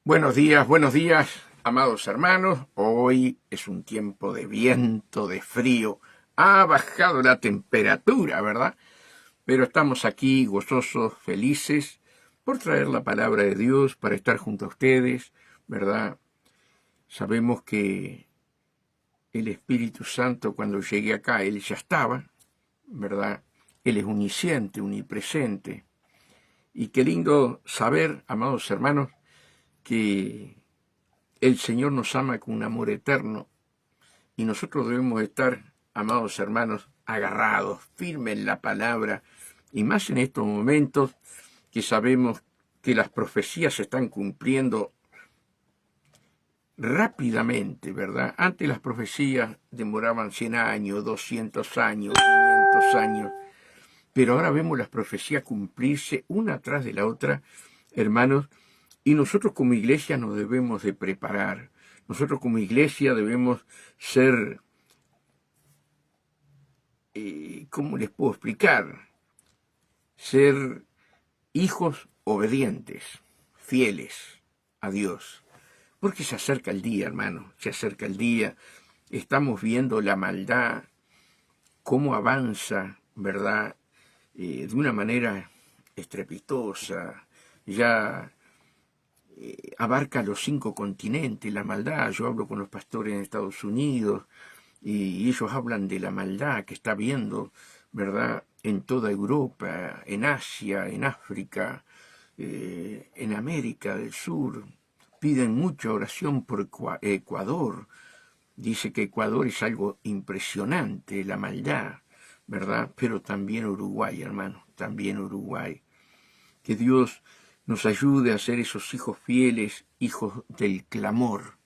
Buenos días, amados hermanos. Hoy es un tiempo de viento, de frío. Ha bajado la temperatura, ¿verdad? Pero estamos aquí gozosos, felices, por traer la palabra de Dios, para estar junto a ustedes, ¿verdad? Sabemos que el Espíritu Santo, cuando llegué acá, Él ya estaba, ¿verdad? Él es omnisciente, omnipresente. Y qué lindo saber, amados hermanos, que el Señor nos ama con un amor eterno y nosotros debemos estar, amados hermanos, agarrados, firmes en la palabra, y más en estos momentos que sabemos que las profecías se están cumpliendo rápidamente, ¿verdad? Antes las profecías demoraban 100 años, 200 años, 500 años, pero ahora vemos las profecías cumplirse una tras de la otra, hermanos, y nosotros como iglesia nos debemos de preparar. Nosotros como iglesia debemos ser, ¿cómo les puedo explicar? Ser hijos obedientes, fieles a Dios. Porque se acerca el día, hermano, se acerca el día. Estamos viendo la maldad, cómo avanza, ¿verdad? De una manera estrepitosa. Ya abarca los 5 continentes, la maldad. Yo hablo con los pastores en Estados Unidos y ellos hablan de la maldad que está habiendo, ¿verdad?, en toda Europa, en Asia, en África, en América del Sur. Piden mucha oración por Ecuador. Dice que Ecuador es algo impresionante, la maldad, ¿verdad? Pero también Uruguay, hermano, también Uruguay. Que Dios nos ayude a ser esos hijos fieles, hijos del clamor,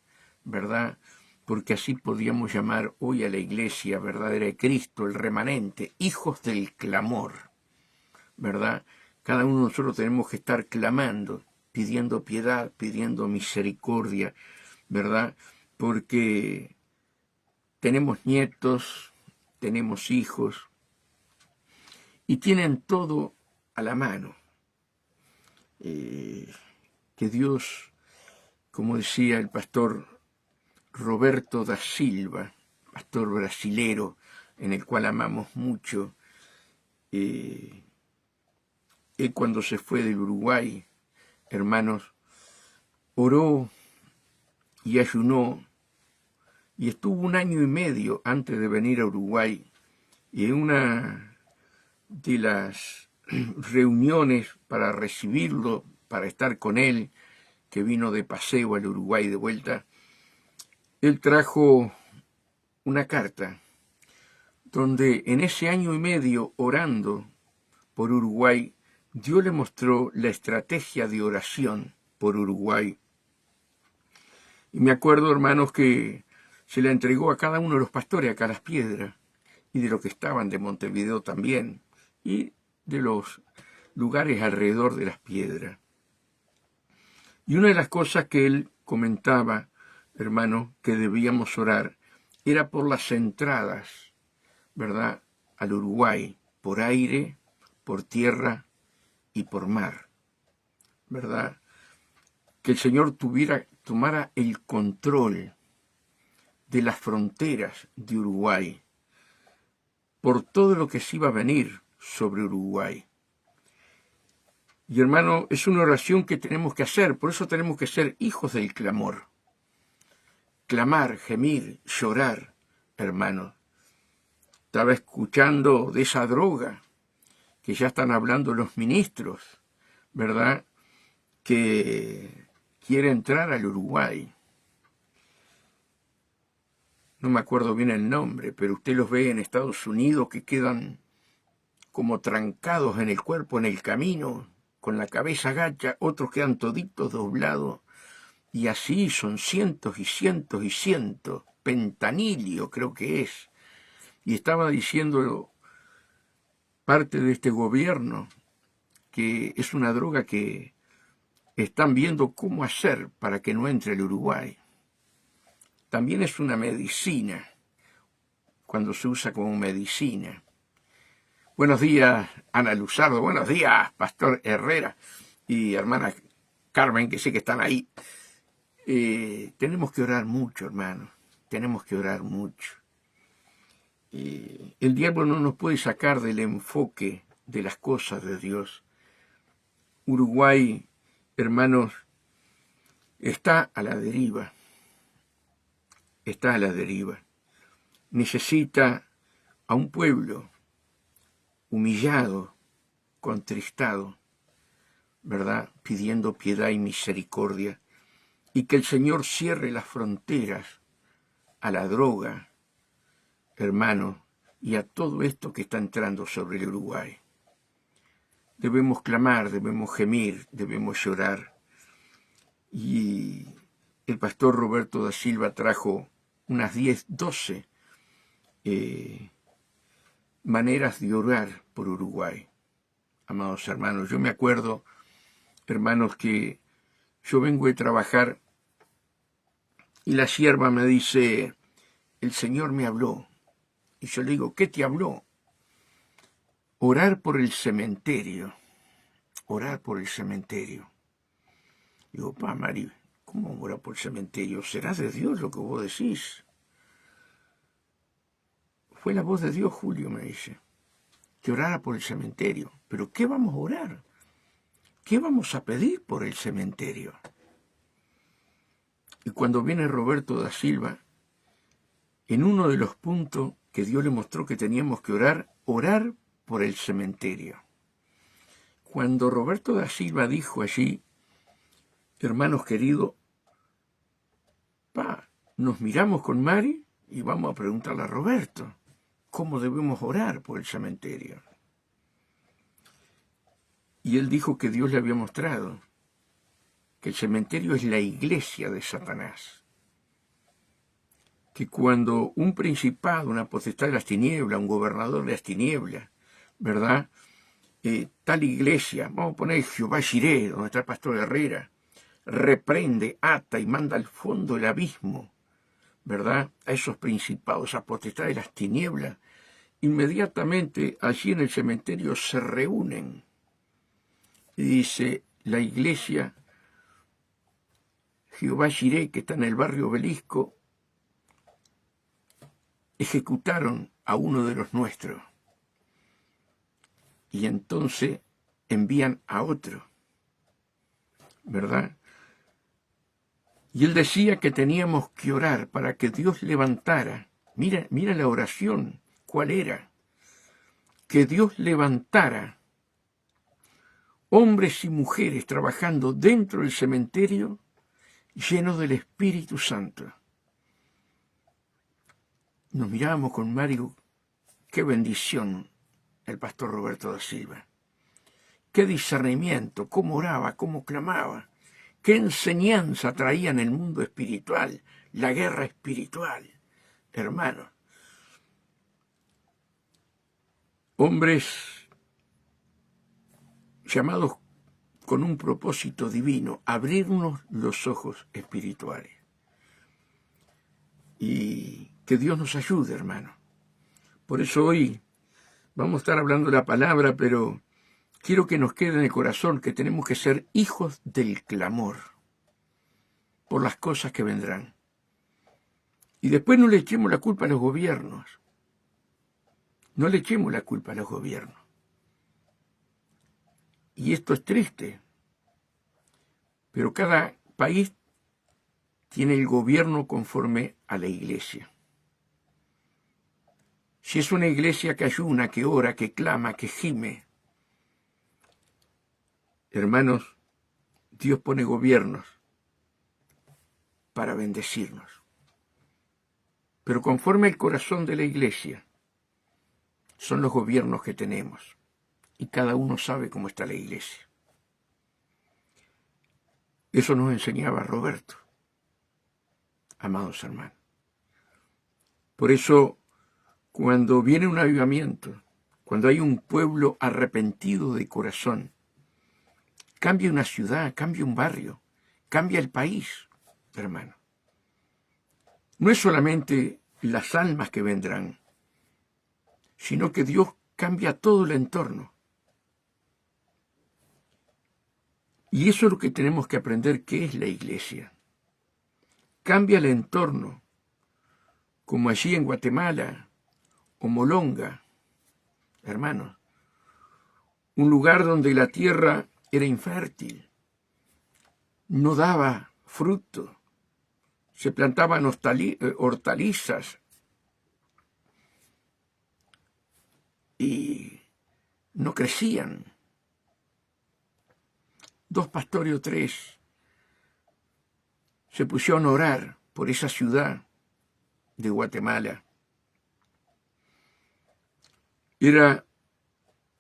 ¿verdad? Porque así podríamos llamar hoy a la iglesia verdadera de Cristo, el remanente, hijos del clamor, ¿verdad? Cada uno de nosotros tenemos que estar clamando, pidiendo piedad, pidiendo misericordia, ¿verdad? Porque tenemos nietos, tenemos hijos, y tienen todo a la mano. Que Dios, como decía el pastor Roberto da Silva, pastor brasilero, en el cual amamos mucho, él cuando se fue del Uruguay, hermanos, oró y ayunó, y estuvo 1 año y medio antes de venir a Uruguay, y en una de las reuniones para recibirlo, para estar con él, que vino de paseo al Uruguay de vuelta, él trajo una carta donde en ese 1 año y medio orando por Uruguay, Dios le mostró la estrategia de oración por Uruguay. Y me acuerdo, hermanos, que se la entregó a cada uno de los pastores acá a Las Piedras, y de los que estaban de Montevideo también, y de los lugares alrededor de Las Piedras. Y una de las cosas que él comentaba, hermano, que debíamos orar, era por las entradas, ¿verdad?, al Uruguay, por aire, por tierra y por mar, ¿verdad? Que el Señor tomara el control de las fronteras de Uruguay, por todo lo que se iba a venir sobre Uruguay. Y hermano, es una oración que tenemos que hacer, por eso tenemos que ser hijos del clamor. Clamar, gemir, llorar, hermano. Estaba escuchando de esa droga que ya están hablando los ministros, ¿verdad?, que quiere entrar al Uruguay. No me acuerdo bien el nombre, pero usted los ve en Estados Unidos que quedan como trancados en el cuerpo, en el camino, con la cabeza gacha, otros quedan toditos doblados, y así son cientos y cientos y cientos, pentanilio creo que es. Y estaba diciendo parte de este gobierno que es una droga que están viendo cómo hacer para que no entre el Uruguay. También es una medicina, cuando se usa como medicina. Buenos días, Ana Luzardo. Buenos días, Pastor Herrera y hermana Carmen, que sé que están ahí. tenemos que orar mucho, hermanos, tenemos que orar mucho. El diablo no nos puede sacar del enfoque de las cosas de Dios. Uruguay, hermanos, está a la deriva, está a la deriva. Necesita a un pueblo humillado, contristado, ¿verdad? Pidiendo piedad y misericordia, y que el Señor cierre las fronteras a la droga, hermanos, y a todo esto que está entrando sobre el Uruguay. Debemos clamar, debemos gemir, debemos llorar. Y el pastor Roberto da Silva trajo unas 10, 12 maneras de orar por Uruguay. Amados hermanos, yo me acuerdo, hermanos, que yo vengo de trabajar y la sierva me dice, el Señor me habló. Y yo le digo, ¿qué te habló? Orar por el cementerio. Orar por el cementerio. Digo, Mari, ¿cómo orar por el cementerio? ¿Será de Dios lo que vos decís? Fue la voz de Dios, Julio, me dice, que orara por el cementerio. ¿Pero qué vamos a orar? ¿Qué vamos a pedir por el cementerio? Y cuando viene Roberto da Silva, en uno de los puntos que Dios le mostró que teníamos que orar, orar por el cementerio. Cuando Roberto da Silva dijo allí, hermanos queridos, nos miramos con Mari y vamos a preguntarle a Roberto cómo debemos orar por el cementerio. Y él dijo que Dios le había mostrado que el cementerio es la iglesia de Satanás. Que cuando un principado, una potestad de las tinieblas, un gobernador de las tinieblas, ¿verdad? Tal iglesia, vamos a poner Jehová Jireh, donde está el pastor Herrera, reprende, ata y manda al fondo del abismo, ¿verdad? A esos principados, a potestad de las tinieblas, inmediatamente allí en el cementerio se reúnen. Y dice, la iglesia Jehová Jireh, que está en el barrio Obelisco, ejecutaron a uno de los nuestros. Y entonces envían a otro, ¿verdad? Y él decía que teníamos que orar para que Dios levantara. Mira la oración, ¿cuál era? Que Dios levantara hombres y mujeres trabajando dentro del cementerio llenos del Espíritu Santo. Nos mirábamos con Mario, qué bendición el pastor Roberto da Silva. Qué discernimiento, cómo oraba, cómo clamaba. Qué enseñanza traía en el mundo espiritual, la guerra espiritual. Hermanos, hombres llamados con un propósito divino, abrirnos los ojos espirituales. Y que Dios nos ayude, hermano. Por eso hoy vamos a estar hablando de la palabra, pero quiero que nos quede en el corazón que tenemos que ser hijos del clamor por las cosas que vendrán. Y después no le echemos la culpa a los gobiernos. No le echemos la culpa a los gobiernos. Y esto es triste, pero cada país tiene el gobierno conforme a la iglesia. Si es una iglesia que ayuna, que ora, que clama, que gime, hermanos, Dios pone gobiernos para bendecirnos. Pero conforme al corazón de la iglesia, son los gobiernos que tenemos. Y cada uno sabe cómo está la iglesia. Eso nos enseñaba Roberto, amados hermanos. Por eso, cuando viene un avivamiento, cuando hay un pueblo arrepentido de corazón, cambia una ciudad, cambia un barrio, cambia el país, hermano. No es solamente las almas que vendrán, sino que Dios cambia todo el entorno. Y eso es lo que tenemos que aprender, ¿qué es la iglesia? cambia el entorno, como allí en Guatemala o Molonga, hermanos, un lugar donde la tierra era infértil, no daba fruto, se plantaban hortalizas y no crecían. 2 pastores o 3 se pusieron a orar por esa ciudad de Guatemala. Era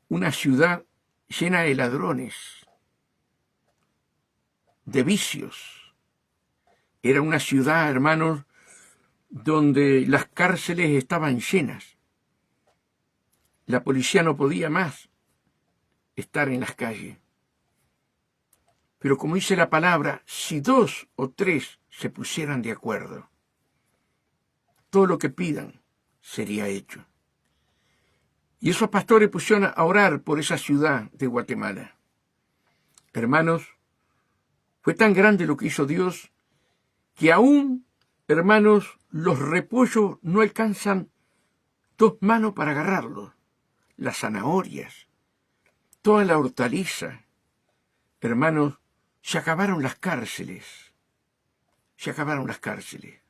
una ciudad llena de ladrones, de vicios. Era una ciudad, hermanos, donde las cárceles estaban llenas. La policía no podía más estar en las calles. Pero como dice la palabra, si 2 o 3 se pusieran de acuerdo, todo lo que pidan sería hecho. Y esos pastores pusieron a orar por esa ciudad de Guatemala. Hermanos, fue tan grande lo que hizo Dios que aún, hermanos, los repollos no alcanzan 2 manos para agarrarlos. Las zanahorias, toda la hortaliza. Hermanos, se acabaron las cárceles. Se acabaron las cárceles.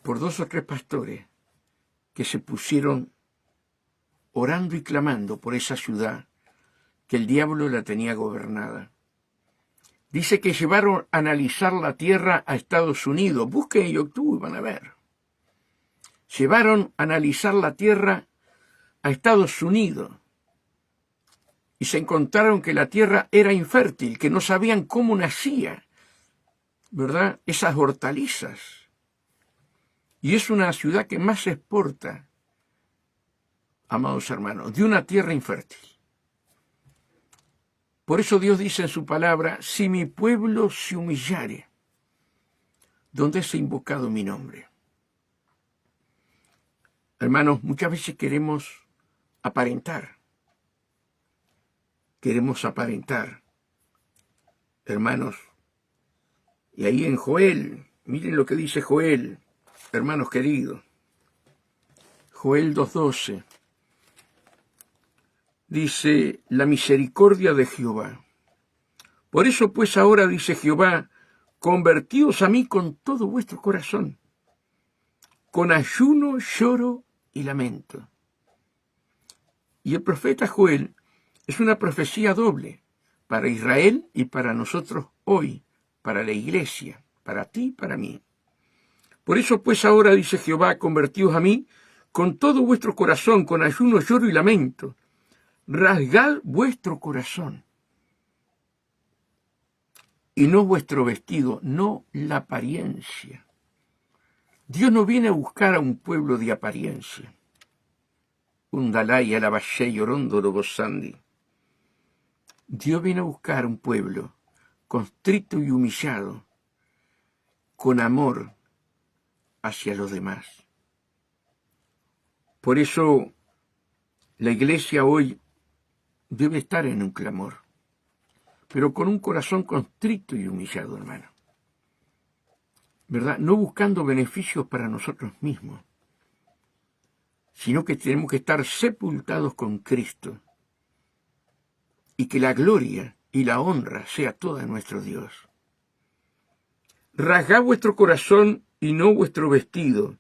Por 2 o 3 pastores que se pusieron orando y clamando por esa ciudad que el diablo la tenía gobernada. Dice que llevaron a analizar la tierra a Estados Unidos. Busquen en YouTube y van a ver. Llevaron a analizar la tierra a Estados Unidos y se encontraron que la tierra era infértil, que no sabían cómo nacía, ¿verdad?, esas hortalizas. Y es una ciudad que más se exporta, amados hermanos, de una tierra infértil. Por eso Dios dice en su palabra, si mi pueblo se humillare, donde es invocado mi nombre. Hermanos, muchas veces queremos aparentar. Queremos aparentar. Hermanos, y ahí en Joel, miren lo que dice Joel, hermanos queridos. Joel 2:12. Dice, la misericordia de Jehová. Por eso pues ahora, dice Jehová, convertíos a mí con todo vuestro corazón, con ayuno, lloro y lamento. Y el profeta Joel es una profecía doble, para Israel y para nosotros hoy, para la iglesia, para ti y para mí. Por eso pues ahora, dice Jehová, convertíos a mí con todo vuestro corazón, con ayuno, lloro y lamento. Rasgad vuestro corazón y no vuestro vestido, no la apariencia. Dios no viene a buscar a un pueblo de apariencia. Undalaya la valle llorondo lo gozandi. Dios viene a buscar un pueblo contrito y humillado, con amor hacia los demás. Por eso la iglesia hoy debe estar en un clamor, pero con un corazón contrito y humillado, hermano. ¿Verdad? No buscando beneficios para nosotros mismos, sino que tenemos que estar sepultados con Cristo y que la gloria y la honra sea toda nuestro Dios. Rasgad vuestro corazón y no vuestro vestido,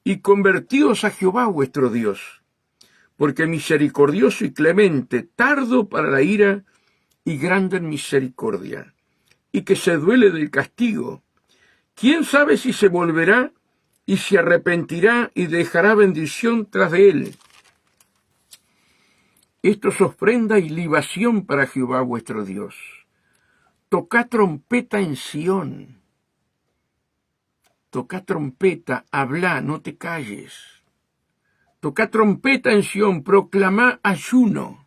y convertíos a Jehová vuestro Dios, porque misericordioso y clemente, tardo para la ira y grande en misericordia, y que se duele del castigo. ¿Quién sabe si se volverá y se arrepentirá y dejará bendición tras de él? Esto es ofrenda y libación para Jehová vuestro Dios. Tocad trompeta en Sión. Tocad trompeta, habla, no te calles. Tocad trompeta en Sión, proclamá ayuno.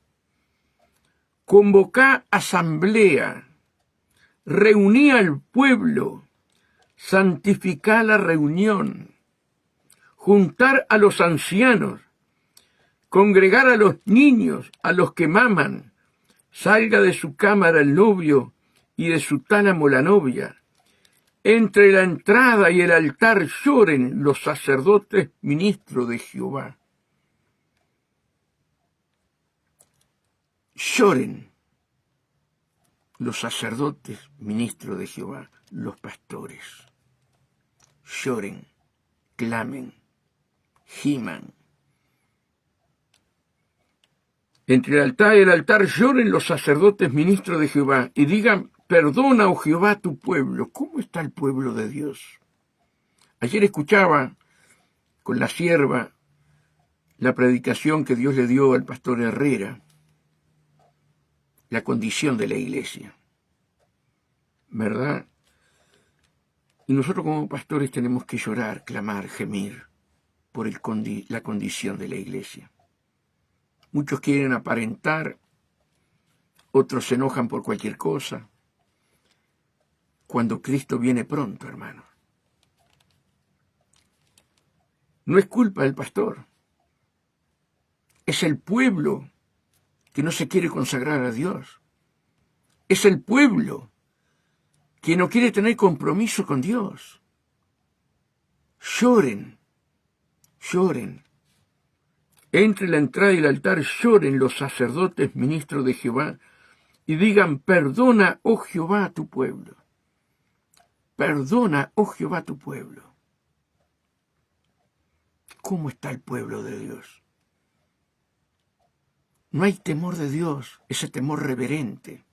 Convocá asamblea. Reuní al pueblo. Santificá la reunión. Juntar a los ancianos. Congregar a los niños, a los que maman. Salga de su cámara el novio y de su tálamo la novia. Entre la entrada y el altar lloren los sacerdotes ministros de Jehová. Lloren los sacerdotes ministros de Jehová, los pastores. Lloren, clamen, giman. Entre el altar y el altar lloren los sacerdotes ministros de Jehová y digan: perdona, oh Jehová, tu pueblo. ¿Cómo está el pueblo de Dios? Ayer escuchaba con la sierva la predicación que Dios le dio al pastor Herrera, la condición de la iglesia, ¿verdad? Y nosotros como pastores tenemos que llorar, clamar, gemir por la condición de la iglesia. Muchos quieren aparentar, otros se enojan por cualquier cosa. Cuando Cristo viene pronto, hermano. No es culpa del pastor. Es el pueblo que no se quiere consagrar a Dios. Es el pueblo que no quiere tener compromiso con Dios. Lloren, lloren. Entre la entrada y el altar lloren los sacerdotes ministros de Jehová y digan: perdona, oh Jehová, a tu pueblo. Perdona, oh Jehová, a tu pueblo. ¿Cómo está el pueblo de Dios? No hay temor de Dios, ese temor reverente,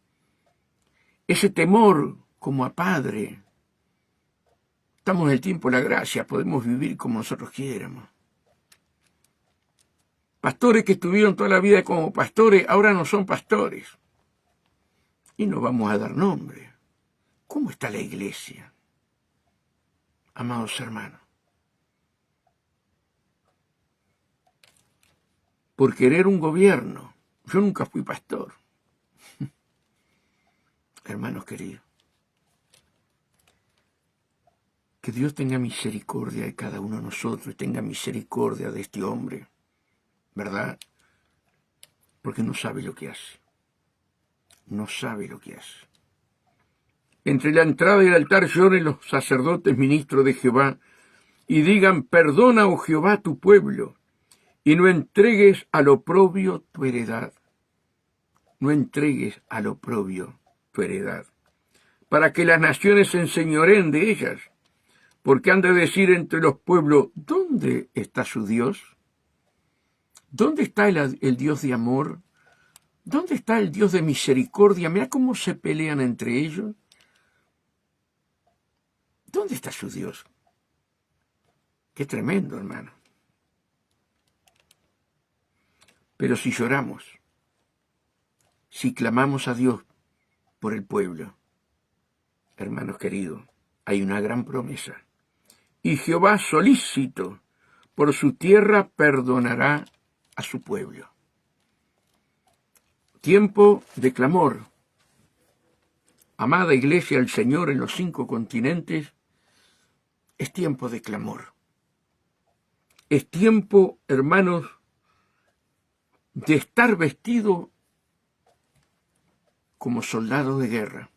ese temor como a Padre. Estamos en el tiempo de la gracia, podemos vivir como nosotros quieramos. Pastores que estuvieron toda la vida como pastores, ahora no son pastores. Y no vamos a dar nombre. ¿Cómo está la iglesia? Amados hermanos, por querer un gobierno, yo nunca fui pastor. Hermanos queridos, que Dios tenga misericordia de cada uno de nosotros y tenga misericordia de este hombre, ¿verdad? Porque no sabe lo que hace. No sabe lo que hace. Entre la entrada y el altar lloren los sacerdotes ministros de Jehová y digan: perdona, oh Jehová, tu pueblo, y no entregues al oprobio tu heredad. No entregues al oprobio tu heredad, para que las naciones se enseñoreen de ellas, porque han de decir entre los pueblos: ¿dónde está su Dios? ¿Dónde está el Dios de amor? ¿Dónde está el Dios de misericordia? Mira cómo se pelean entre ellos. ¿Dónde está su Dios? Qué tremendo, hermano. Pero si lloramos, si clamamos a Dios por el pueblo, hermanos queridos, hay una gran promesa. Y Jehová solícito por su tierra perdonará a su pueblo. Tiempo de clamor. Amada iglesia del Señor en los 5 continentes, es tiempo de clamor. Es tiempo, hermanos, de estar vestido como soldado de guerra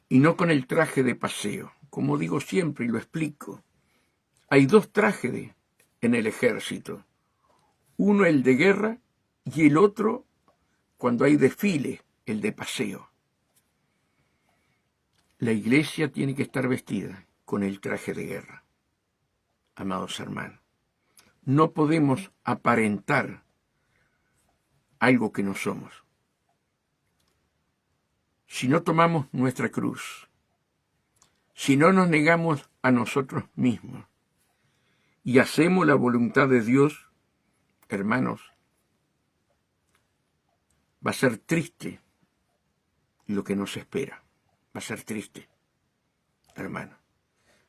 y no con el traje de paseo. Como digo siempre y lo explico, hay 2 trajes en el ejército. Uno el de guerra y el otro cuando hay desfile, el de paseo. La iglesia tiene que estar vestida con el traje de guerra. Amados hermanos, no podemos aparentar algo que no somos. Si no tomamos nuestra cruz, si no nos negamos a nosotros mismos y hacemos la voluntad de Dios, hermanos, va a ser triste lo que nos espera. Va a ser triste, hermano.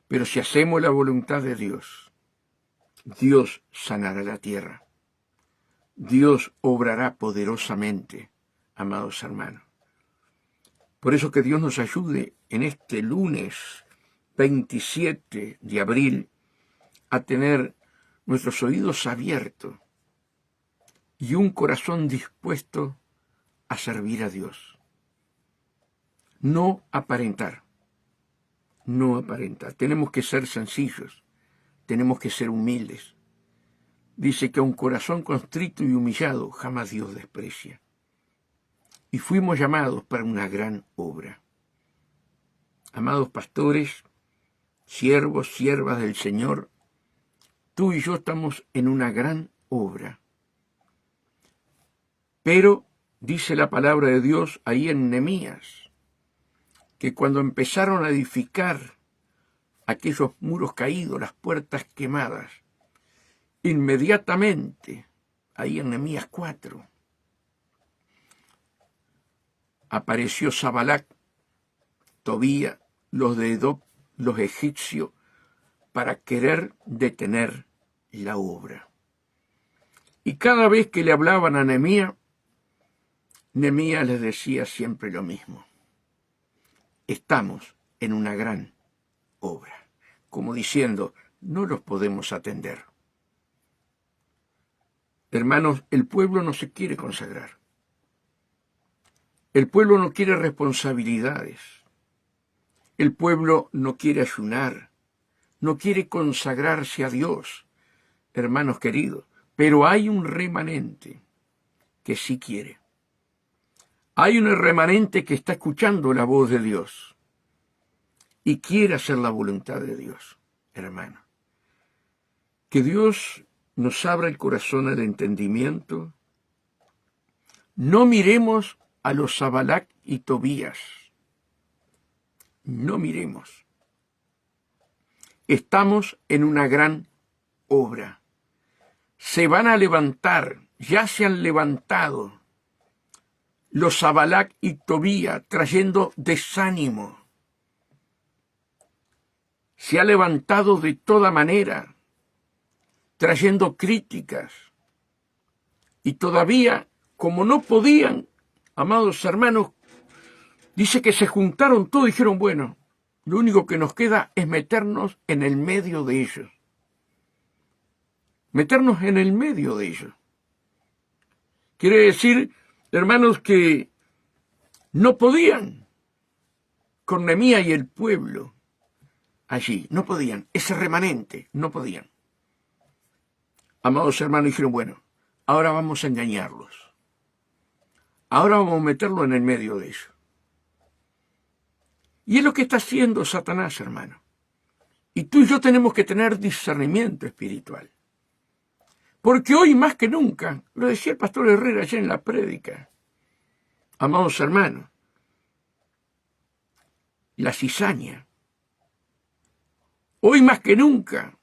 Pero si hacemos la voluntad de Dios, Dios sanará la tierra. Dios obrará poderosamente, amados hermanos. Por eso que Dios nos ayude en este lunes 27 de abril a tener nuestros oídos abiertos y un corazón dispuesto a servir a Dios. No aparentar. No aparentar. Tenemos que ser sencillos. Tenemos que ser humildes. Dice que a un corazón constrito y humillado jamás Dios desprecia. Y fuimos llamados para una gran obra. Amados pastores, siervos, siervas del Señor, tú y yo estamos en una gran obra. Pero, dice la palabra de Dios ahí en Nehemías, que cuando empezaron a edificar aquellos muros caídos, las puertas quemadas, inmediatamente, ahí en Nehemías 4, apareció Sabalac, Tobía, los de Edom, los egipcios, para querer detener la obra. Y cada vez que le hablaban a Nehemías, Nehemías les decía siempre lo mismo. Estamos en una gran obra. Como diciendo, no los podemos atender. Hermanos, el pueblo no se quiere consagrar. El pueblo no quiere responsabilidades. El pueblo no quiere ayunar. No quiere consagrarse a Dios, hermanos queridos. Pero hay un remanente que sí quiere. Hay un remanente que está escuchando la voz de Dios y quiere hacer la voluntad de Dios, hermano. Que Dios nos abra el corazón al entendimiento. No miremos a los Sabalac y Tobías. No miremos. Estamos en una gran obra. Se van a levantar, ya se han levantado los Sabalac y Tobías trayendo desánimo. Se ha levantado de toda manera, trayendo críticas. Y todavía, como no podían, amados hermanos, dice que se juntaron todos y dijeron, bueno, lo único que nos queda es meternos en el medio de ellos. Meternos en el medio de ellos. Quiere decir, hermanos, que no podían con Nehemías y el pueblo allí. No podían. Ese remanente, no podían. Amados hermanos, dijeron, bueno, ahora vamos a engañarlos. Ahora vamos a meterlo en el medio de ellos. Y es lo que está haciendo Satanás, hermano. Y tú y yo tenemos que tener discernimiento espiritual. Porque hoy más que nunca, lo decía el pastor Herrera ayer en la prédica, amados hermanos, la cizaña. Hoy más que nunca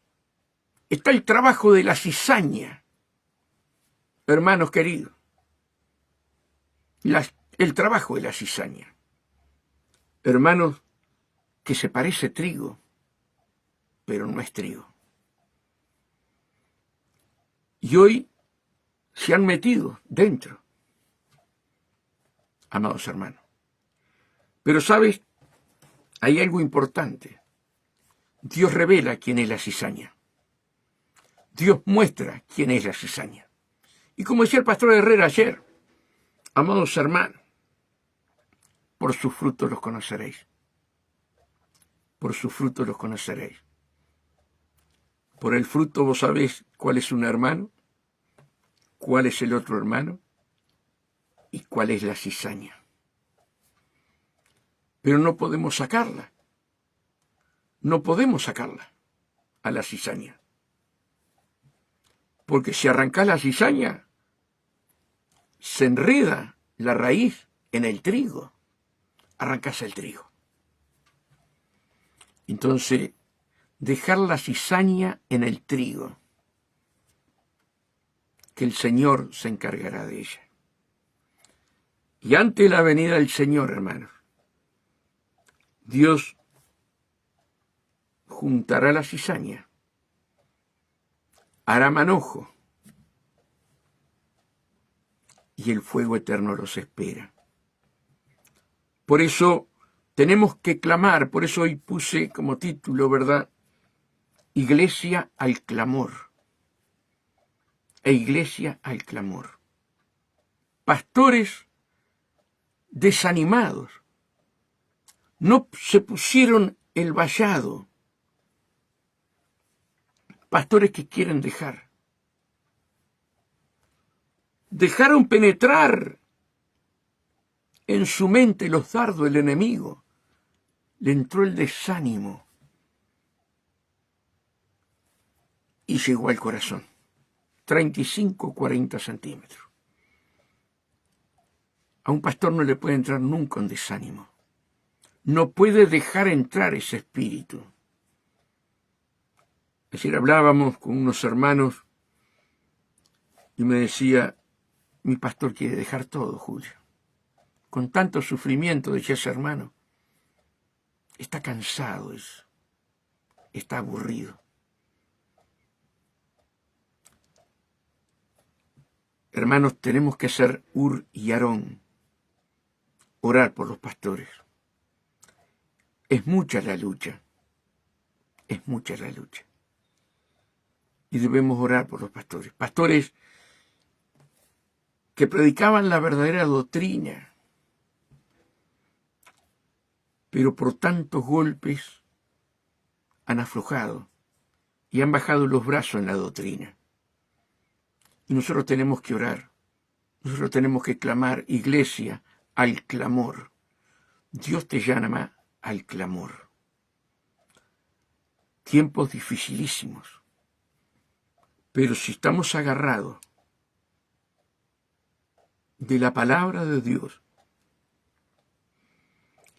está el trabajo de la cizaña, hermanos queridos. El trabajo de la cizaña. Hermanos, que se parece trigo, pero no es trigo. Y hoy se han metido dentro, amados hermanos. Pero sabes, hay algo importante. Dios revela quién es la cizaña. Dios muestra quién es la cizaña. Y como decía el pastor Herrera ayer, amados hermanos, por sus frutos los conoceréis. Por sus frutos los conoceréis. Por el fruto vos sabés cuál es un hermano, cuál es el otro hermano y cuál es la cizaña. Pero no podemos sacarla. No podemos sacarla a la cizaña. Porque si arrancás la cizaña, se enreda la raíz en el trigo. Arrancás el trigo. Entonces, dejar la cizaña en el trigo, que el Señor se encargará de ella. Y ante la venida del Señor, hermanos, Dios juntará la cizaña, hará manojo, y el fuego eterno los espera. Por eso tenemos que clamar, por eso hoy puse como título, ¿verdad? Iglesia al clamor. E iglesia al clamor. Pastores desanimados, No se pusieron el vallado. Pastores que quieren dejar. Dejaron penetrar en su mente los dardos del enemigo. Le entró el desánimo y llegó al corazón. 35, 40 centímetros. A un pastor no le puede entrar nunca un desánimo. No puede dejar entrar ese espíritu. Ayer hablábamos con unos hermanos y me decía, mi pastor quiere dejar todo, Julio. Con tanto sufrimiento, decía ese hermano, está cansado, está aburrido. Hermanos, tenemos que ser Ur y Aarón, orar por los pastores. Es mucha la lucha, es mucha la lucha. Y debemos orar por los pastores. Pastores que predicaban la verdadera doctrina, pero por tantos golpes han aflojado y han bajado los brazos en la doctrina. Y nosotros tenemos que orar, nosotros tenemos que clamar, iglesia, al clamor. Dios te llama al clamor. Tiempos dificilísimos. Pero si estamos agarrados de la palabra de Dios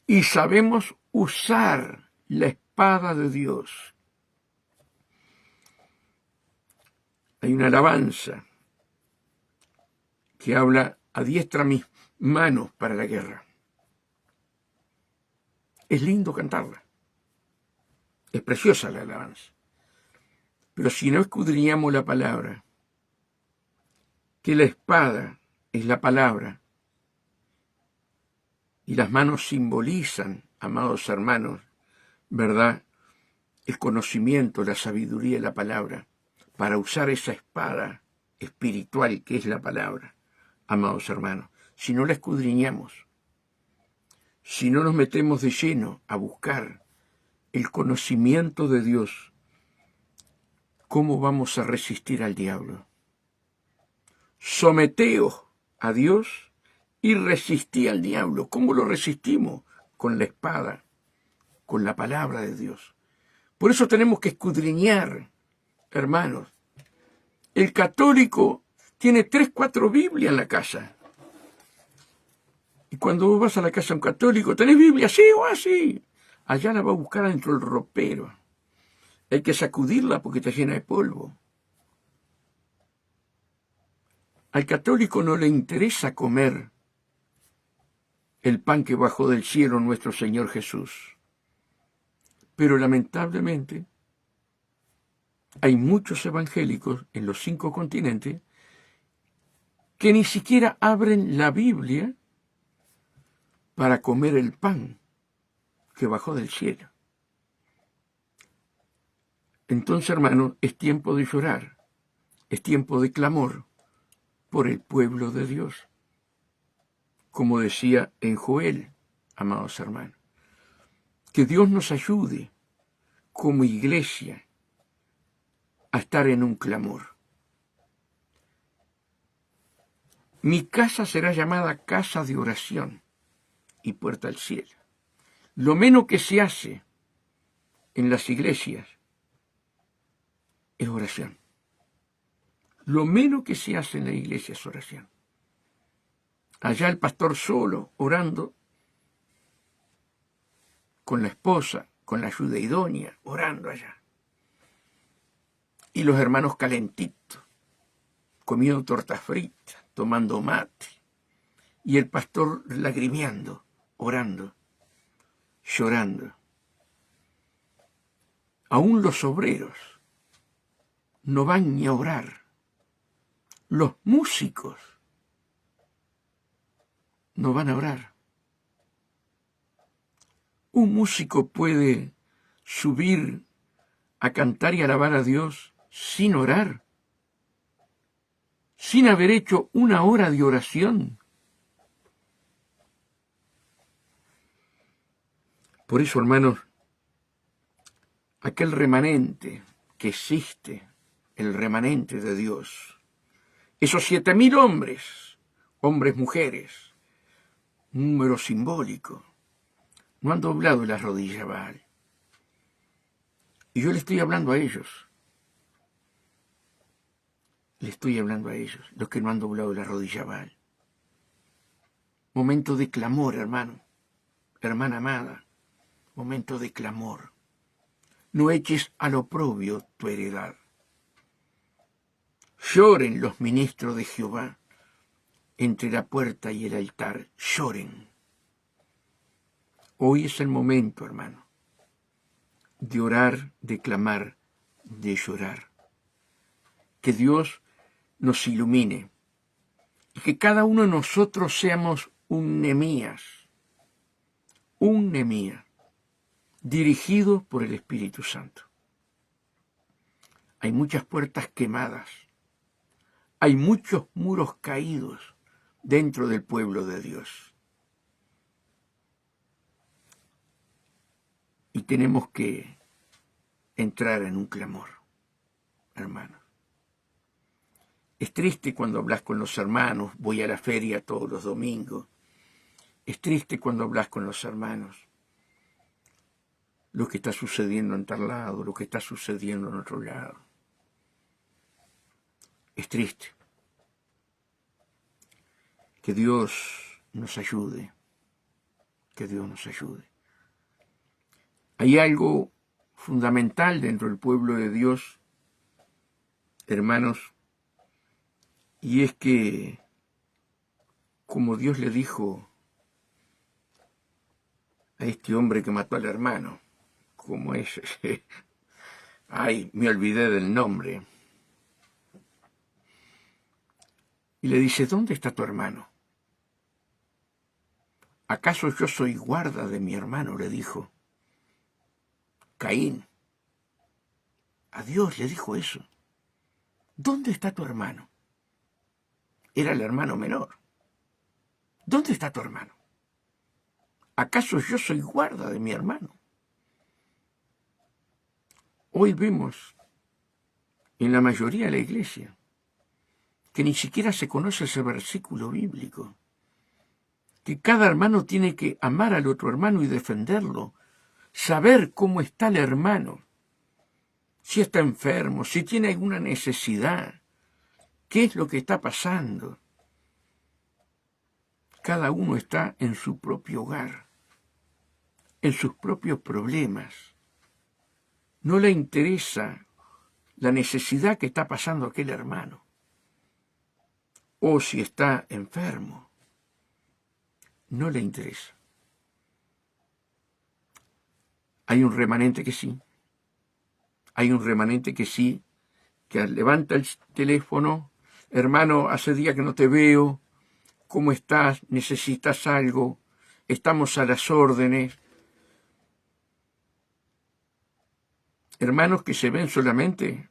y sabemos usar la espada de Dios, hay una alabanza que habla, adiestra mis manos para la guerra. Es lindo cantarla. Es preciosa la alabanza. Pero si no escudriñamos la palabra, que la espada es la palabra, y las manos simbolizan, amados hermanos, ¿verdad?, el conocimiento, la sabiduría de la palabra, para usar esa espada espiritual que es la palabra, amados hermanos. Si no la escudriñamos, si no nos metemos de lleno a buscar el conocimiento de Dios, ¿cómo vamos a resistir al diablo? Someteos a Dios y resistí al diablo. ¿Cómo lo resistimos? Con la espada, con la palabra de Dios. Por eso tenemos que escudriñar, hermanos. El católico tiene 3, 4 Biblias en la casa. Y cuando vos vas a la casa de un católico, ¿tenés Biblia? Sí o así. Allá la va a buscar dentro del ropero. Hay que sacudirla porque está llena de polvo. Al católico no le interesa comer el pan que bajó del cielo nuestro Señor Jesús. Pero lamentablemente hay muchos evangélicos en los 5 continentes que ni siquiera abren la Biblia para comer el pan que bajó del cielo. Entonces, hermanos, es tiempo de llorar, es tiempo de clamor por el pueblo de Dios. Como decía en Joel, amados hermanos, que Dios nos ayude como iglesia a estar en un clamor. Mi casa será llamada casa de oración y puerta al cielo. Lo menos que se hace en las iglesias es oración. Lo menos que se hace en la iglesia es oración. Allá el pastor solo, orando, con la esposa, con la ayuda idónea, orando allá. Y los hermanos calentitos, comiendo tortas fritas, tomando mate. Y el pastor lagrimeando, orando, llorando. Aún los obreros no van ni a orar. Los músicos no van a orar. Un músico puede subir a cantar y alabar a Dios sin orar, sin haber hecho una hora de oración. Por eso, hermanos, aquel remanente que existe, el remanente de Dios, esos 7.000 hombres, mujeres, un número simbólico, no han doblado la rodilla a Baal. Y yo le estoy hablando a ellos. Le estoy hablando a ellos, los que no han doblado la rodilla a Baal. Momento de clamor, hermano, hermana amada, momento de clamor. No eches al oprobio tu heredad. Lloren los ministros de Jehová entre la puerta y el altar, lloren. Hoy es el momento, hermano, de orar, de clamar, de llorar. Que Dios nos ilumine y que cada uno de nosotros seamos un Nehemías, dirigido por el Espíritu Santo. Hay muchas puertas quemadas, hay muchos muros caídos dentro del pueblo de Dios. Y tenemos que entrar en un clamor, hermanos. Es triste cuando hablas con los hermanos, voy a la feria todos los domingos. Es triste cuando hablas con los hermanos lo que está sucediendo en tal lado, lo que está sucediendo en otro lado. Es triste. Que Dios nos ayude, que Dios nos ayude. Hay algo fundamental dentro del pueblo de Dios, hermanos, y es que, como Dios le dijo a este hombre que mató al hermano, ¿cómo es? Ay, me olvidé del nombre. Y le dice, ¿dónde está tu hermano? ¿Acaso yo soy guarda de mi hermano?, le dijo Caín. A Dios le dijo eso. ¿Dónde está tu hermano? Era el hermano menor. ¿Dónde está tu hermano? ¿Acaso yo soy guarda de mi hermano? Hoy vemos en la mayoría de la iglesia que ni siquiera se conoce ese versículo bíblico, que cada hermano tiene que amar al otro hermano y defenderlo, saber cómo está el hermano, si está enfermo, si tiene alguna necesidad, qué es lo que está pasando. Cada uno está en su propio hogar, en sus propios problemas. No le interesa la necesidad que está pasando aquel hermano, o si está enfermo. No le interesa. Hay un remanente que sí. Hay un remanente que sí, que levanta el teléfono. Hermano, hace días que no te veo. ¿Cómo estás? ¿Necesitas algo? Estamos a las órdenes. Hermanos que se ven solamente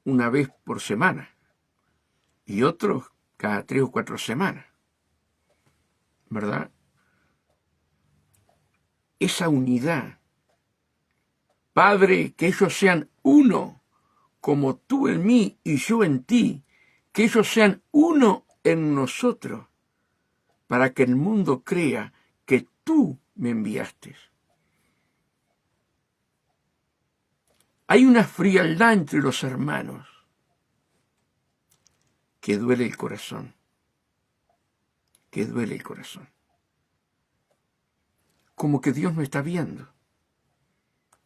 una vez por semana y otros cada 3 o 4 semanas, ¿verdad? Esa unidad. Padre, que ellos sean uno, como tú en mí y yo en ti, que ellos sean uno en nosotros, para que el mundo crea que tú me enviaste. Hay una frialdad entre los hermanos que duele el corazón, Como que Dios no está viendo,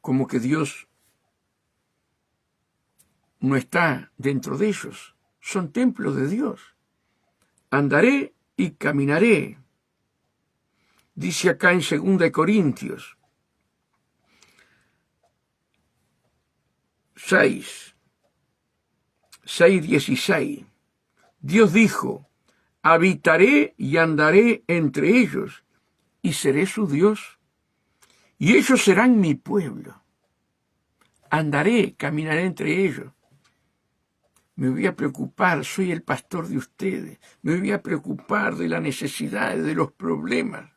como que Dios no está dentro de ellos. Son templos de Dios. Andaré y caminaré, dice acá en 2 Corintios 6:16. Dios dijo, habitaré y andaré entre ellos, y seré su Dios, y ellos serán mi pueblo. Andaré, caminaré entre ellos. Me voy a preocupar, soy el pastor de ustedes. Me voy a preocupar de las necesidades, de los problemas.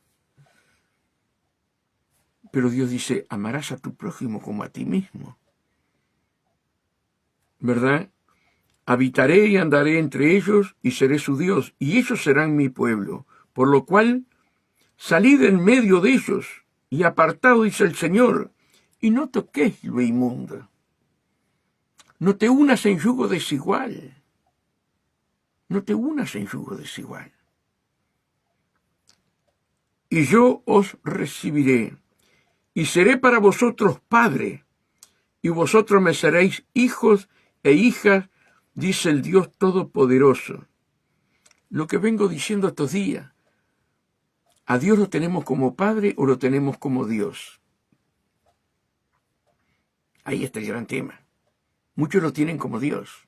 Pero Dios dice, amarás a tu prójimo como a ti mismo. ¿Verdad? Habitaré y andaré entre ellos y seré su Dios, y ellos serán mi pueblo. Por lo cual, salid en medio de ellos y apartado, dice el Señor, y no toquéis lo inmundo. No te unas en yugo desigual. No te unas en yugo desigual. Y yo os recibiré, y seré para vosotros padre, y vosotros me seréis hijos e hijas, dice el Dios Todopoderoso. Lo que vengo diciendo estos días, ¿a Dios lo tenemos como Padre o lo tenemos como Dios? Ahí está el gran tema. Muchos lo tienen como Dios.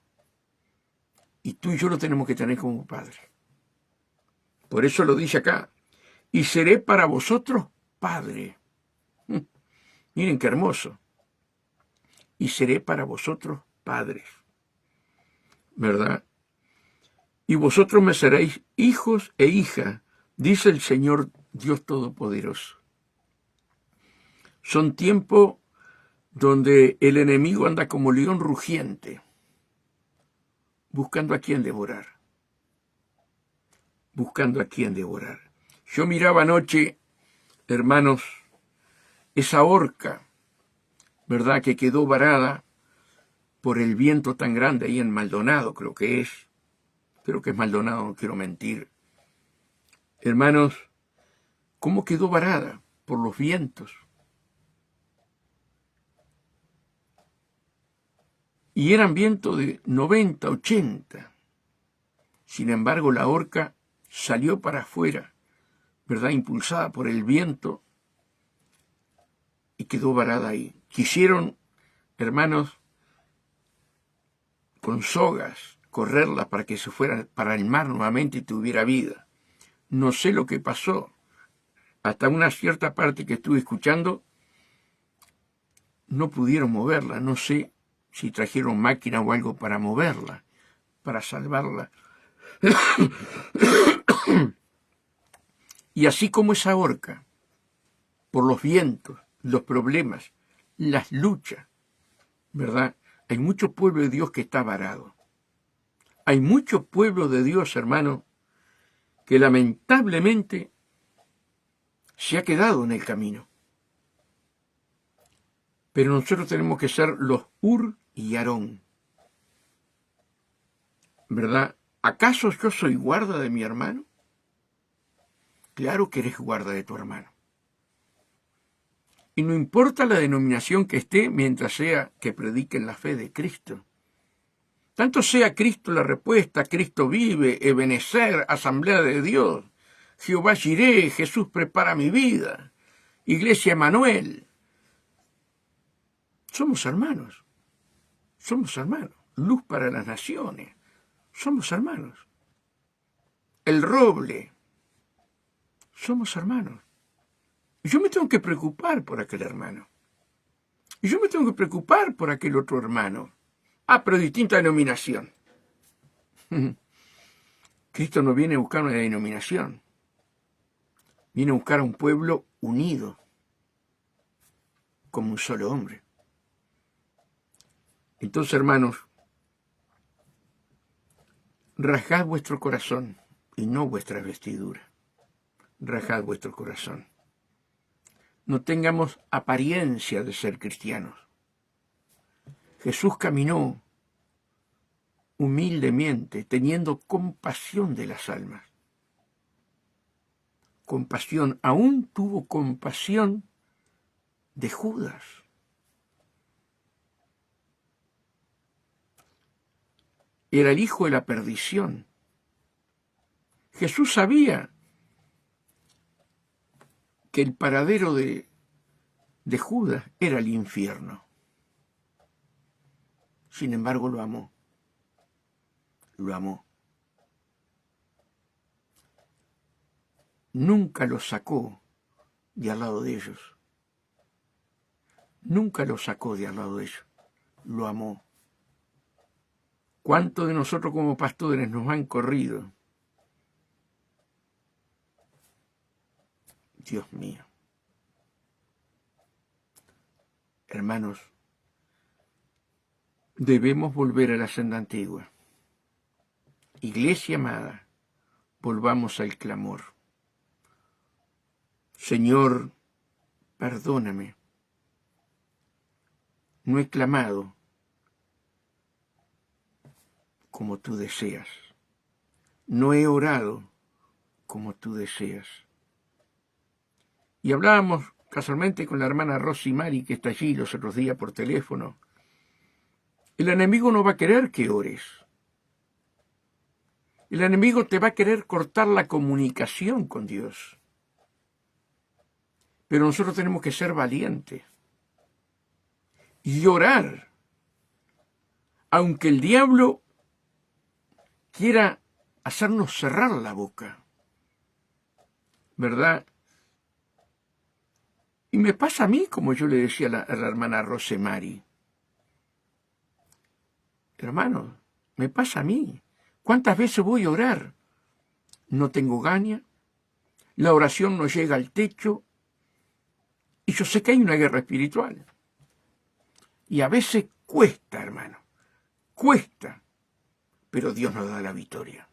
Y tú y yo lo tenemos que tener como Padre. Por eso lo dice acá. Y seré para vosotros Padre. Miren qué hermoso. Y seré para vosotros padres. ¿Verdad? Y vosotros me seréis hijos e hijas, dice el Señor Dios Todopoderoso. Son tiempos donde el enemigo anda como león rugiente, buscando a quién devorar. Buscando a quién devorar. Yo miraba anoche, hermanos, esa horca, ¿verdad?, que quedó varada por el viento tan grande ahí en Maldonado, creo que es Maldonado, no quiero mentir. Hermanos, ¿cómo quedó varada? Por los vientos. Y eran vientos de 90, 80. Sin embargo, la horca salió para afuera, ¿verdad?, impulsada por el viento, y quedó varada ahí. Quisieron, hermanos, con sogas, correrla para que se fuera para el mar nuevamente y tuviera vida. No sé lo que pasó. Hasta una cierta parte que estuve escuchando, no pudieron moverla. No sé si trajeron máquina o algo para moverla, para salvarla. Y así como esa horca, por los vientos, los problemas, las luchas, ¿verdad? Hay mucho pueblo de Dios que está varado. Hay mucho pueblo de Dios, hermano, que lamentablemente se ha quedado en el camino. Pero nosotros tenemos que ser los Ur y Aarón, ¿verdad? ¿Acaso yo soy guarda de mi hermano? Claro que eres guarda de tu hermano. Y no importa la denominación que esté, mientras sea que prediquen la fe de Cristo. Tanto sea Cristo la respuesta, Cristo vive, Ebenezer, Asamblea de Dios, Jehová Jireh, Jesús prepara mi vida, Iglesia Emanuel. Somos hermanos, luz para las naciones, somos hermanos. El roble, somos hermanos. Y yo me tengo que preocupar por aquel hermano. Y yo me tengo que preocupar por aquel otro hermano. Ah, pero distinta denominación. Cristo no viene a buscar una denominación. Viene a buscar a un pueblo unido, como un solo hombre. Entonces, hermanos, rasgad vuestro corazón y no vuestra vestidura. Rasgad vuestro corazón. No tengamos apariencia de ser cristianos. Jesús caminó humildemente, teniendo compasión de las almas. Compasión, aún tuvo compasión de Judas. Era el hijo de la perdición. Jesús sabía que el paradero de Judas era el infierno. Sin embargo, lo amó. Lo amó. Nunca lo sacó de al lado de ellos. Nunca lo sacó de al lado de ellos. Lo amó. ¿Cuántos de nosotros como pastores nos han corrido? Dios mío. Hermanos, debemos volver a la senda antigua. Iglesia amada, volvamos al clamor. Señor, perdóname. No he clamado como tú deseas. No he orado como tú deseas. Y hablábamos casualmente con la hermana Rosy Mari, que está allí los otros días por teléfono. El enemigo no va a querer que ores. El enemigo te va a querer cortar la comunicación con Dios. Pero nosotros tenemos que ser valientes y orar. Aunque el diablo quiera hacernos cerrar la boca, ¿verdad? Y me pasa a mí, como yo le decía a la hermana Rosemary. Hermano, me pasa a mí. ¿Cuántas veces voy a orar? No tengo ganas, la oración no llega al techo, y yo sé que hay una guerra espiritual. Y a veces cuesta, hermano, cuesta, pero Dios nos da la victoria.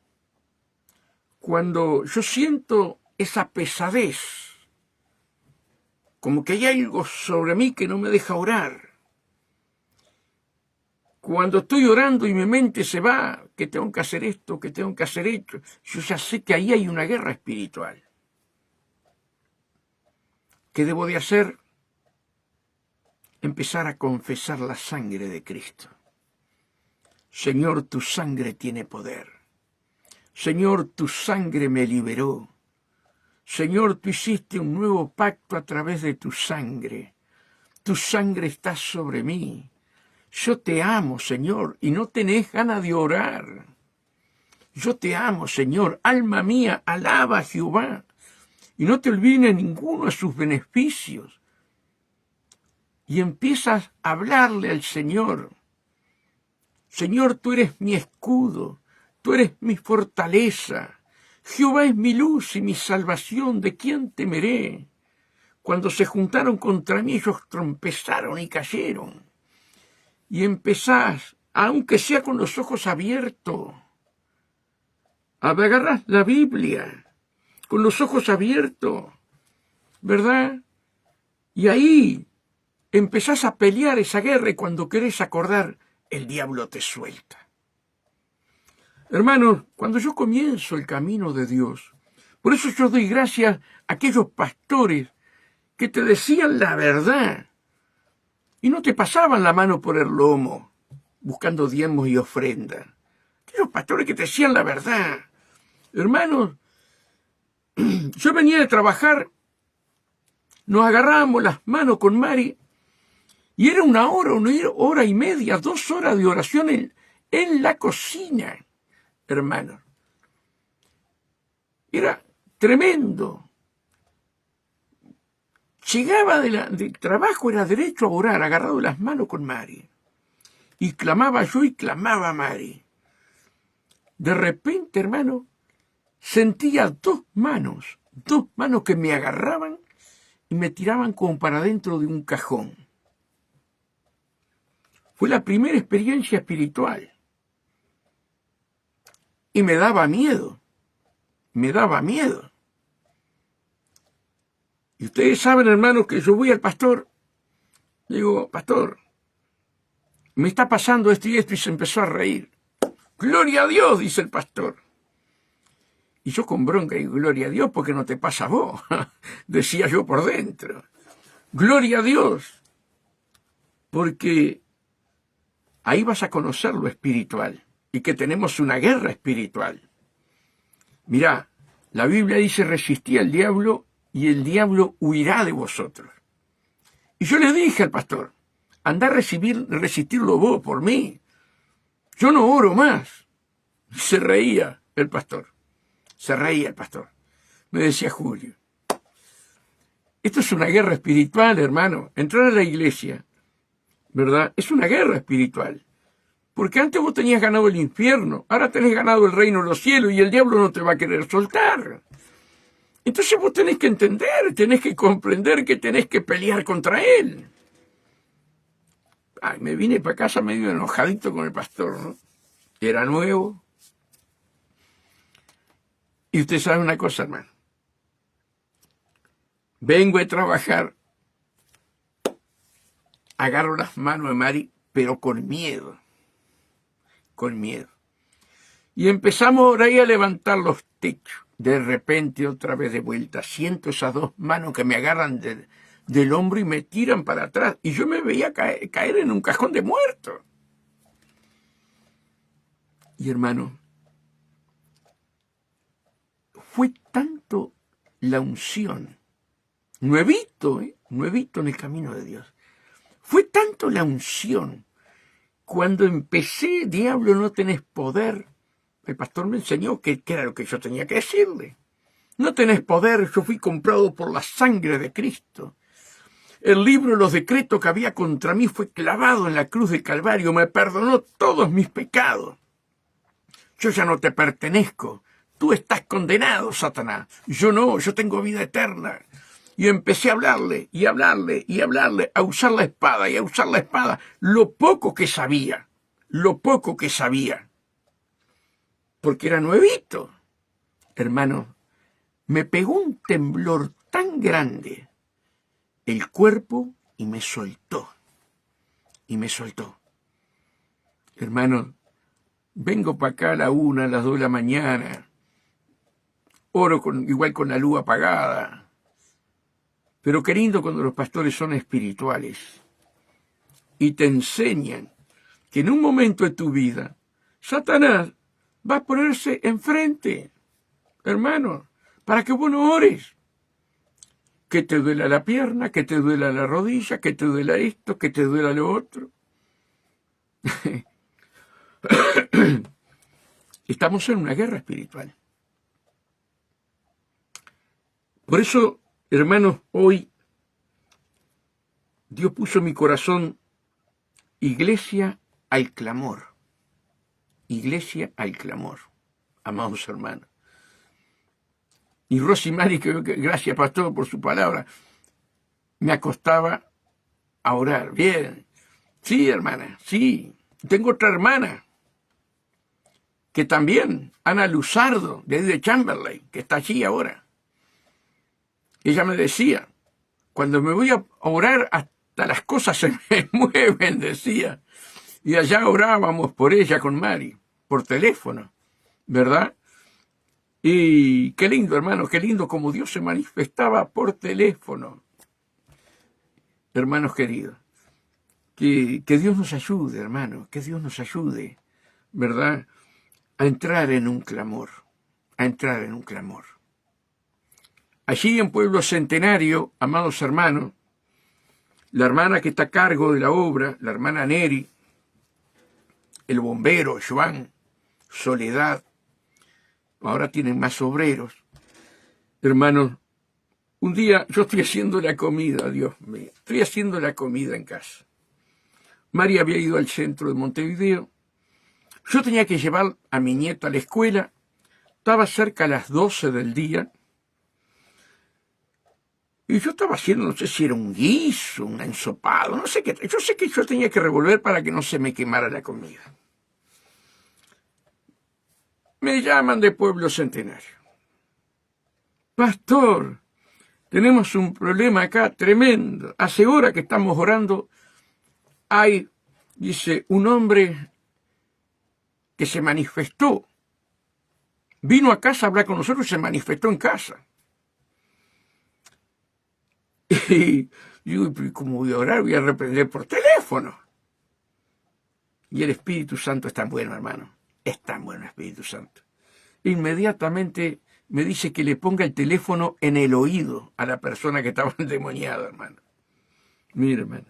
Cuando yo siento esa pesadez, como que hay algo sobre mí que no me deja orar. Cuando estoy orando y mi mente se va, que tengo que hacer esto, que tengo que hacer esto, yo ya sé que ahí hay una guerra espiritual. ¿Qué debo de hacer? Empezar a confesar la sangre de Cristo. Señor, tu sangre tiene poder. Señor, tu sangre me liberó. Señor, tú hiciste un nuevo pacto a través de tu sangre. Tu sangre está sobre mí. Yo te amo, Señor, y no tenés ganas de orar. Yo te amo, Señor. Alma mía, alaba a Jehová. Y no te olvides ninguno de sus beneficios. Y empiezas a hablarle al Señor. Señor, tú eres mi escudo. Tú eres mi fortaleza. Jehová es mi luz y mi salvación, ¿de quién temeré? Cuando se juntaron contra mí, ellos tropezaron y cayeron. Y empezás, aunque sea con los ojos abiertos, a agarrar la Biblia, con los ojos abiertos, ¿verdad? Y ahí empezás a pelear esa guerra y cuando querés acordar, el diablo te suelta. Hermanos, cuando yo comienzo el camino de Dios, por eso yo doy gracias a aquellos pastores que te decían la verdad y no te pasaban la mano por el lomo buscando diezmos y ofrendas. Aquellos pastores que te decían la verdad. Hermanos, yo venía de trabajar, nos agarrábamos las manos con Mari y era una hora y media, 2 horas de oración en la cocina. Hermanos, era tremendo. Llegaba del trabajo, era derecho a orar, agarrado las manos con Mari. Y clamaba yo y clamaba Mari. De repente, hermano, sentía dos manos que me agarraban y me tiraban como para dentro de un cajón. Fue la primera experiencia espiritual. Y me daba miedo. Y ustedes saben, hermanos, que yo voy al pastor. Le digo, pastor, me está pasando esto y esto, y se empezó a reír. Gloria a Dios, dice el pastor. Y yo con bronca digo, gloria a Dios, porque no te pasa a vos, decía yo por dentro. Gloria a Dios, porque ahí vas a conocer lo espiritual y que tenemos una guerra espiritual. Mirá, la Biblia dice, resistí al diablo y el diablo huirá de vosotros. Y yo le dije al pastor, andá a resistirlo vos por mí. Yo no oro más. Se reía el pastor. Me decía Julio, esto es una guerra espiritual, hermano. Entrar a la iglesia, ¿verdad? Es una guerra espiritual. Porque antes vos tenías ganado el infierno, ahora tenés ganado el reino de los cielos y el diablo no te va a querer soltar. Entonces vos tenés que entender, tenés que comprender que tenés que pelear contra él. Ay, me vine para casa medio enojadito con el pastor, ¿no? Era nuevo. Y usted sabe una cosa, hermano. Vengo a trabajar, agarro las manos de Mari, pero con miedo. Con miedo. Y empezamos ahora ahí a levantar los techos. De repente, otra vez de vuelta, siento esas dos manos que me agarran del hombro y me tiran para atrás. Y yo me veía caer en un cajón de muertos. Y hermano, fue tanto la unción, nuevito en el camino de Dios. Fue tanto la unción. Cuando empecé, diablo, no tenés poder. El pastor me enseñó que era lo que yo tenía que decirle. No tenés poder, yo fui comprado por la sangre de Cristo. El libro de los decretos que había contra mí fue clavado en la cruz del Calvario, me perdonó todos mis pecados. Yo ya no te pertenezco, tú estás condenado, Satanás. Yo no, yo tengo vida eterna. Y empecé a hablarle, y hablarle, y hablarle, a usar la espada, y a usar la espada, lo poco que sabía, porque era nuevito. Hermano, me pegó un temblor tan grande el cuerpo y me soltó. Hermano, vengo para acá a la 1, a las 2 de la mañana, oro igual con la luz apagada. Pero qué lindo cuando los pastores son espirituales y te enseñan que en un momento de tu vida, Satanás va a ponerse enfrente, hermano, para que vos no ores. Que te duela la pierna, que te duela la rodilla, que te duela esto, que te duela lo otro. Estamos en una guerra espiritual. Por eso, hermanos, hoy Dios puso en mi corazón iglesia al clamor. Iglesia al clamor, amados hermanos. Y Rosy Mari, que gracias, pastor, por su palabra, me acostaba a orar. Bien. Sí, hermana, sí. Tengo otra hermana que también, Ana Luzardo, de Chamberlain, que está allí ahora. Ella me decía, cuando me voy a orar, hasta las cosas se me mueven, decía. Y allá orábamos por ella con Mari, por teléfono, ¿verdad? Y qué lindo, hermano, qué lindo como Dios se manifestaba por teléfono. Hermanos queridos, que Dios nos ayude, hermano, que Dios nos ayude, ¿verdad? A entrar en un clamor, Allí en Pueblo Centenario, amados hermanos, la hermana que está a cargo de la obra, la hermana Neri, el bombero Joan, Soledad, ahora tienen más obreros. Hermanos, un día yo estoy haciendo la comida, Dios mío, estoy haciendo la comida en casa. María había ido al centro de Montevideo. Yo tenía que llevar a mi nieto a la escuela. Estaba cerca a las 12 del día. Y yo estaba haciendo, no sé si era un guiso, un ensopado, no sé qué. Yo sé que yo tenía que revolver para que no se me quemara la comida. Me llaman de Pueblo Centenario. Pastor, tenemos un problema acá tremendo. Hace hora que estamos orando. Hay, dice, un hombre que se manifestó. Vino a casa a hablar con nosotros y se manifestó en casa. Y yo, ¿cómo voy a orar? Voy a reprender por teléfono. Y el Espíritu Santo es tan bueno, hermano. Es tan bueno el Espíritu Santo. Inmediatamente me dice que le ponga el teléfono en el oído a la persona que estaba endemoniada, hermano. Mira, hermano.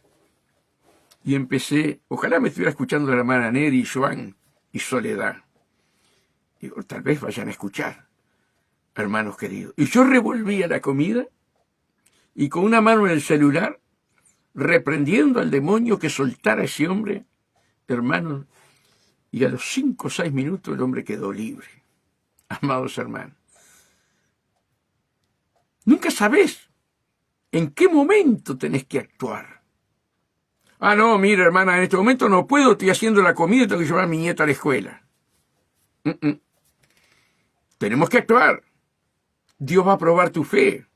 Y empecé, ojalá me estuviera escuchando la hermana Neri, Joan y Soledad. Digo, tal vez vayan a escuchar, hermanos queridos. Y yo revolvía la comida y con una mano en el celular, reprendiendo al demonio que soltara a ese hombre, hermano, y a los 5 o 6 minutos el hombre quedó libre. Amados hermanos, nunca sabés en qué momento tenés que actuar. Ah, no, mira, hermana, en este momento no puedo, estoy haciendo la comida y tengo que llevar a mi nieta a la escuela. Tenemos que actuar. Dios va a probar tu fe.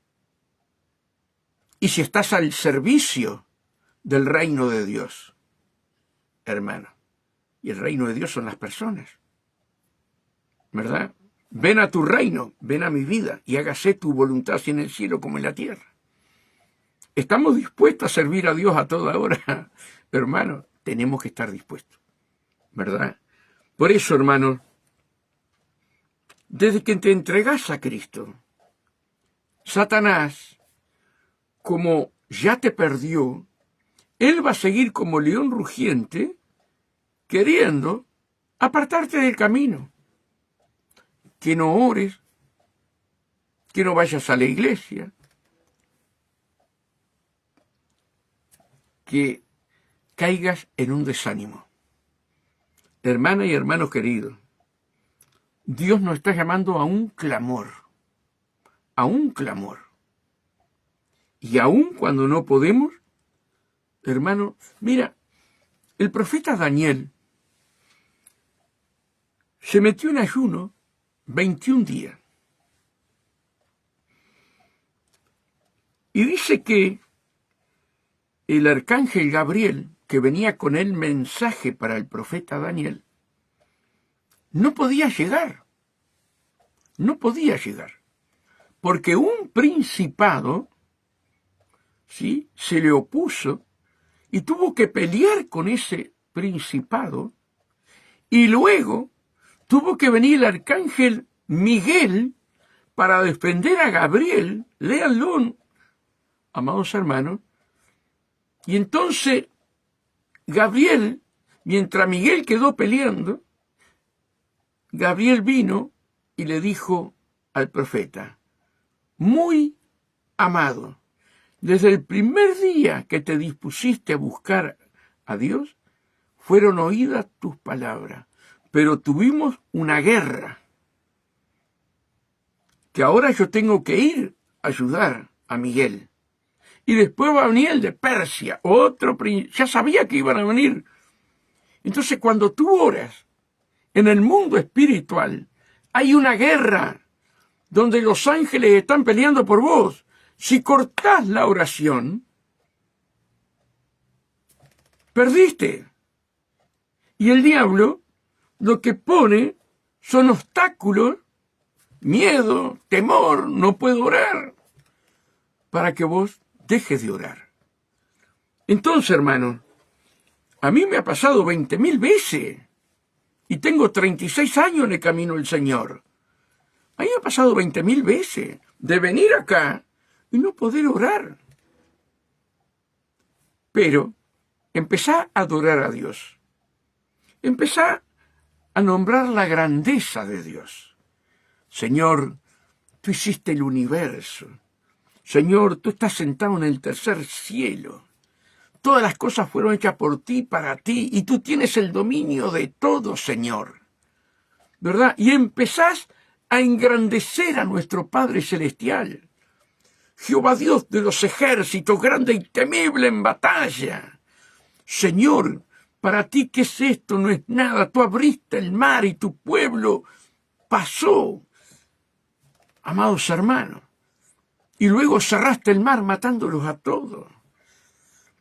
Y si estás al servicio del reino de Dios, hermano, y el reino de Dios son las personas, ¿verdad? Ven a tu reino, ven a mi vida, y hágase tu voluntad así en el cielo como en la tierra. ¿Estamos dispuestos a servir a Dios a toda hora? Hermano, tenemos que estar dispuestos, ¿verdad? Por eso, hermano, desde que te entregas a Cristo, Satanás, como ya te perdió, él va a seguir como león rugiente, queriendo apartarte del camino. Que no ores, que no vayas a la iglesia, que caigas en un desánimo. Hermana y hermano querido, Dios nos está llamando a un clamor, a un clamor. Y aun cuando no podemos, hermano, mira, el profeta Daniel se metió en ayuno 21 días. Y dice que el arcángel Gabriel, que venía con el mensaje para el profeta Daniel, no podía llegar. No podía llegar. Porque un principado, ¿sí?, se le opuso y tuvo que pelear con ese principado. Y luego tuvo que venir el arcángel Miguel para defender a Gabriel. Léanlo, amados hermanos. Y entonces Gabriel, mientras Miguel quedó peleando, Gabriel vino y le dijo al profeta: muy amado, desde el primer día que te dispusiste a buscar a Dios, fueron oídas tus palabras, pero tuvimos una guerra, que ahora yo tengo que ir a ayudar a Miguel. Y después va a venir el de Persia, otro príncipe. Ya sabía que iban a venir. Entonces, cuando tú oras en el mundo espiritual, hay una guerra donde los ángeles están peleando por vos. Si cortás la oración, perdiste. Y el diablo lo que pone son obstáculos, miedo, temor, no puedo orar, para que vos dejes de orar. Entonces, hermano, a mí me ha pasado 20.000 veces y tengo 36 años en el camino del Señor. A mí me ha pasado 20.000 veces de venir acá y no poder orar. Pero empezá a adorar a Dios. Empezá a nombrar la grandeza de Dios. Señor, tú hiciste el universo. Señor, tú estás sentado en el tercer cielo. Todas las cosas fueron hechas por ti, para ti, y tú tienes el dominio de todo, Señor. ¿Verdad? Y empezás a engrandecer a nuestro Padre Celestial. Jehová Dios de los ejércitos, grande y temible en batalla. Señor, para ti, ¿qué es esto? No es nada. Tú abriste el mar y tu pueblo pasó. Amados hermanos. Y luego cerraste el mar matándolos a todos.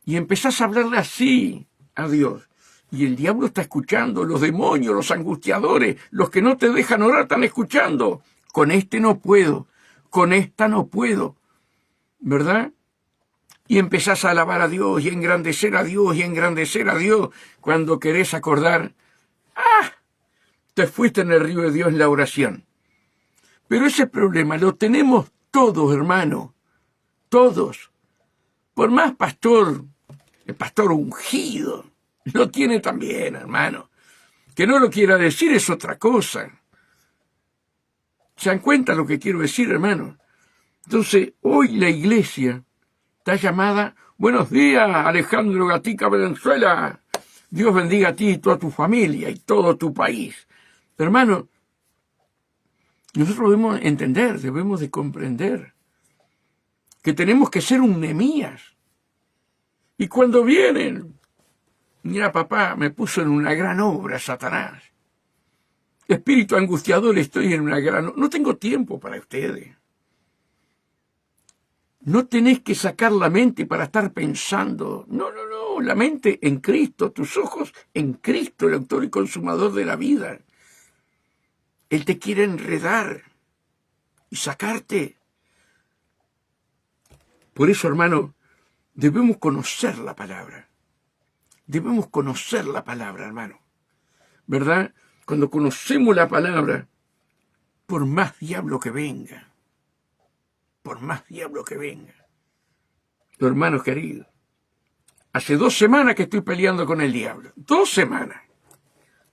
Y empezás a hablarle así a Dios. Y el diablo está escuchando, los demonios, los angustiadores, los que no te dejan orar están escuchando. Con este no puedo, con esta no puedo, ¿verdad? Y empezás a alabar a Dios y engrandecer a Dios y engrandecer a Dios. Cuando querés acordar, te fuiste en el río de Dios en la oración. Pero ese problema lo tenemos todos, hermano, todos. Por más pastor, el pastor ungido, lo tiene también, hermano. Que no lo quiera decir es otra cosa. ¿Se dan cuenta lo que quiero decir, hermano? Entonces, hoy la iglesia está llamada: buenos días, Alejandro Gatica, Venezuela. Dios bendiga a ti y toda tu familia y todo tu país. Hermano, nosotros debemos entender, debemos de comprender que tenemos que ser un Nehemías. Y cuando vienen Mira, papá, me puso en una gran obra, Satanás. Espíritu angustiador, estoy en una gran... No tengo tiempo para ustedes. No tenés que sacar la mente para estar pensando. No, no, no. La mente en Cristo, tus ojos en Cristo, el autor y consumador de la vida. Él te quiere enredar y sacarte. Por eso, hermano, debemos conocer la palabra. Debemos conocer la palabra, hermano. ¿Verdad? Cuando conocemos la palabra, por más diablo que venga, por más diablo que venga. Hermanos queridos, hace 2 semanas que estoy peleando con el diablo. 2 semanas.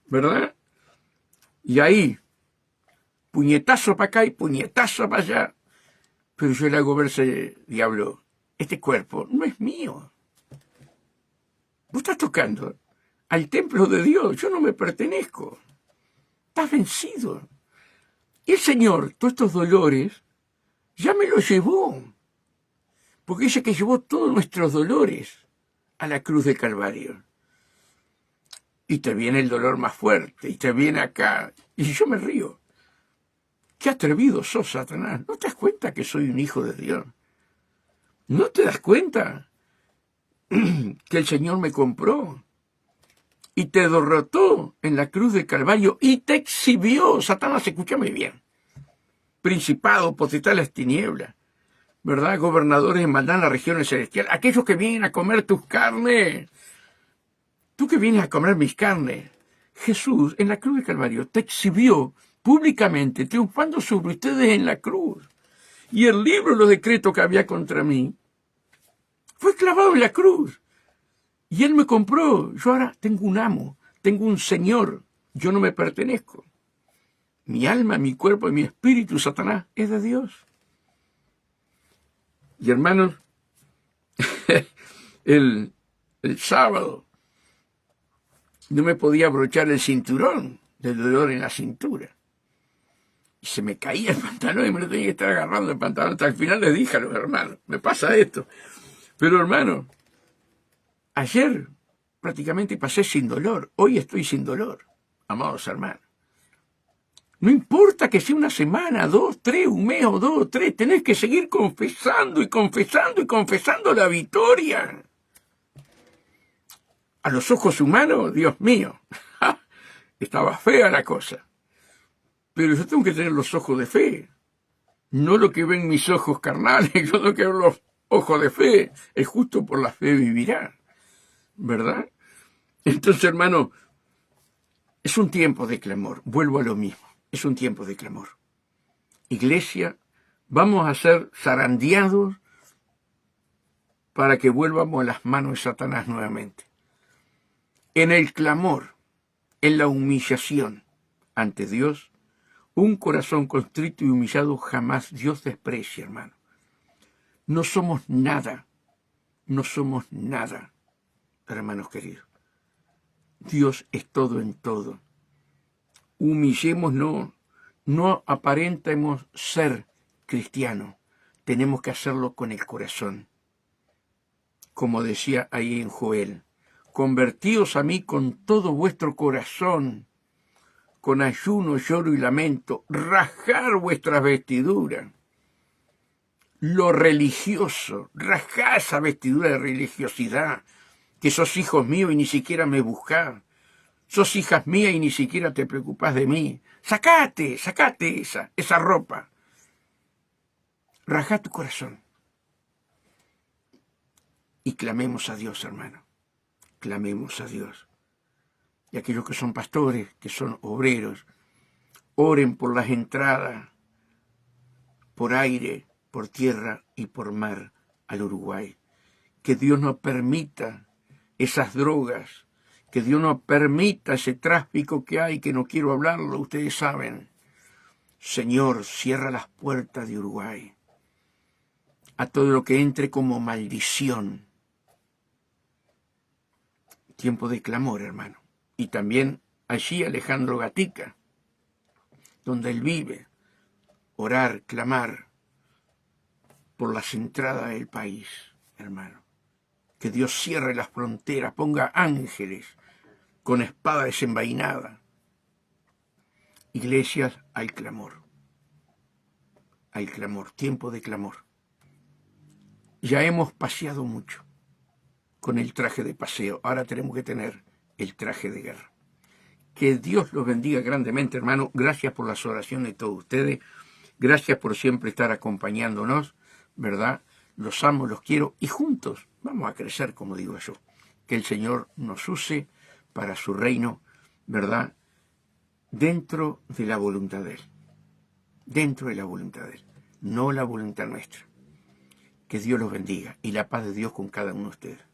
¿Verdad? Y ahí, puñetazo para acá y puñetazo para allá. Pero yo le hago verse, diablo, este cuerpo no es mío. Vos estás tocando al templo de Dios. Yo no me pertenezco. Estás vencido. Y el Señor, todos estos dolores, ya me los llevó. Porque dice que llevó todos nuestros dolores a la cruz del Calvario. Y te viene el dolor más fuerte, y te viene acá. Y yo me río. Qué atrevido sos, Satanás. ¿No te das cuenta que soy un hijo de Dios? ¿No te das cuenta que el Señor me compró? Y te derrotó en la cruz del Calvario y te exhibió. Satanás, escúchame bien. Principado, potestad de las tinieblas, ¿verdad? Gobernadores de maldad en las regiones celestiales. Aquellos que vienen a comer tus carnes. Tú que vienes a comer mis carnes. Jesús en la cruz del Calvario te exhibió públicamente, triunfando sobre ustedes en la cruz. Y el libro de los decretos que había contra mí fue clavado en la cruz. Y Él me compró. Yo ahora tengo un amo, tengo un Señor. Yo no me pertenezco. Mi alma, mi cuerpo y mi espíritu, Satanás, es de Dios. Y hermanos, el sábado no me podía abrochar el cinturón del dolor en la cintura. Y se me caía el pantalón y me lo tenía que estar agarrando el pantalón. Hasta el final les dije a los hermanos, me pasa esto. Pero hermano, ayer prácticamente pasé sin dolor. Hoy estoy sin dolor, amados hermanos. No importa que sea una semana, 2, 3, un mes o 2, 3, tenés que seguir confesando y confesando y confesando la victoria. A los ojos humanos, Dios mío, estaba fea la cosa. Pero yo tengo que tener los ojos de fe. No lo que ven mis ojos carnales, yo lo que ven los ojos de fe. El justo por la fe vivirá. ¿Verdad? Entonces, hermano, es un tiempo de clamor. Vuelvo a lo mismo. Es un tiempo de clamor. Iglesia, vamos a ser zarandeados para que vuelvamos a las manos de Satanás nuevamente. En el clamor, en la humillación ante Dios, un corazón contrito y humillado jamás Dios desprecia, hermano. No somos nada, hermanos queridos. Dios es todo en todo. Humillémonos, no aparentemos ser cristianos. Tenemos que hacerlo con el corazón. Como decía ahí en Joel, convertíos a mí con todo vuestro corazón, con ayuno, lloro y lamento, rajar vuestras vestiduras. Lo religioso, rajar esa vestidura de religiosidad, que sos hijos míos y ni siquiera me buscás. Sos hijas mías y ni siquiera te preocupás de mí. Sacate esa ropa. Rajá tu corazón. Y clamemos a Dios, hermano. Clamemos a Dios. Y aquellos que son pastores, que son obreros, oren por las entradas, por aire, por tierra y por mar al Uruguay. Que Dios no permita esas drogas, que Dios no permita ese tráfico que hay, que no quiero hablarlo, ustedes saben. Señor, cierra las puertas de Uruguay a todo lo que entre como maldición. Tiempo de clamor, hermano. Y también allí Alejandro Gatica, donde él vive, orar, clamar por las entradas del país, hermano. Que Dios cierre las fronteras, ponga ángeles con espada desenvainada. Iglesias, hay clamor. Hay clamor, tiempo de clamor. Ya hemos paseado mucho con el traje de paseo. Ahora tenemos que tener el traje de guerra. Que Dios los bendiga grandemente, hermano. Gracias por las oraciones de todos ustedes. Gracias por siempre estar acompañándonos, ¿verdad? Los amo, los quiero y juntos vamos a crecer, como digo yo. Que el Señor nos use para su reino, ¿verdad? Dentro de la voluntad de Él. Dentro de la voluntad de Él. No la voluntad nuestra. Que Dios los bendiga y la paz de Dios con cada uno de ustedes.